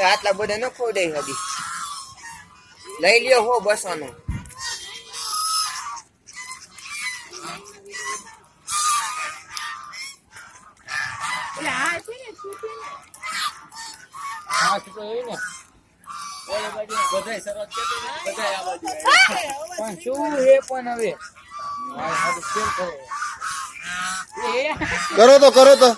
આટલા બધા ન ખોડે હજી લઈ લ્યો હો બસવાનું કરો તો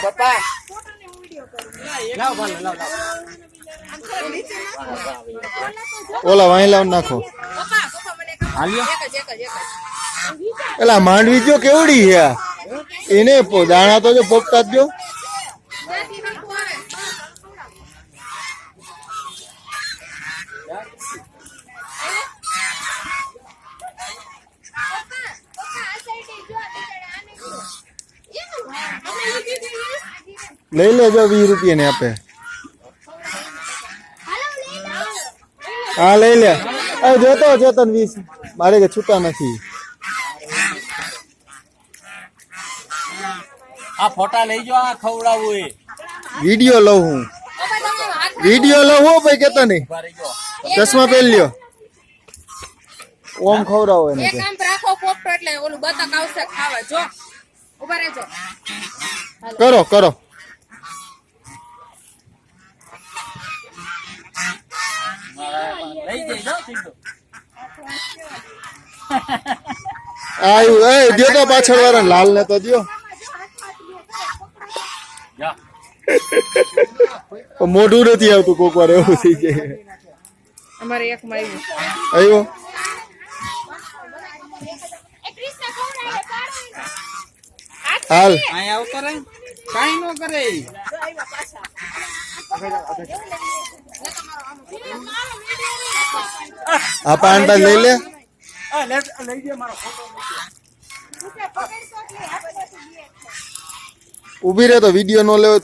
પપ્પા ઓલા વાહી લાવ નાખો એલા માંડવી જો કેવડી છે એને દાણા તો જો પોપતા જ જો લઈ લેજો 20 રૂપિયા ને આપે હા લઈ લે જોતો ચેતન 20 મારે કે છૂટા નથી આ ફોટા લઈ જો આ ખવડાવું એ વિડિયો લઉં હું ભાઈ કેતા નહીં ચશ્મા પહેરી લ્યો ઓમ ખવડાવો એને એક આમ રાખો પોપટો એટલે ઓલું બતક આવશે ખાવા જો ઉભા રહેજો કરો લઈ જઈ જાવ સીધો આયુ એ દ્યો તો પાછળ વાળા લાલ ને તો દ્યો મોઢું નથી આવતું કોક વાર એવું થઈ જાય અમારે એક માં આવ્યો હાલ અહીંયા આવતો રે કાઈ નો કરે આ પાંડા લઈ લે લઈ જે મારો ફોટો ઉભી રહે તો વિડીયો નો લેવો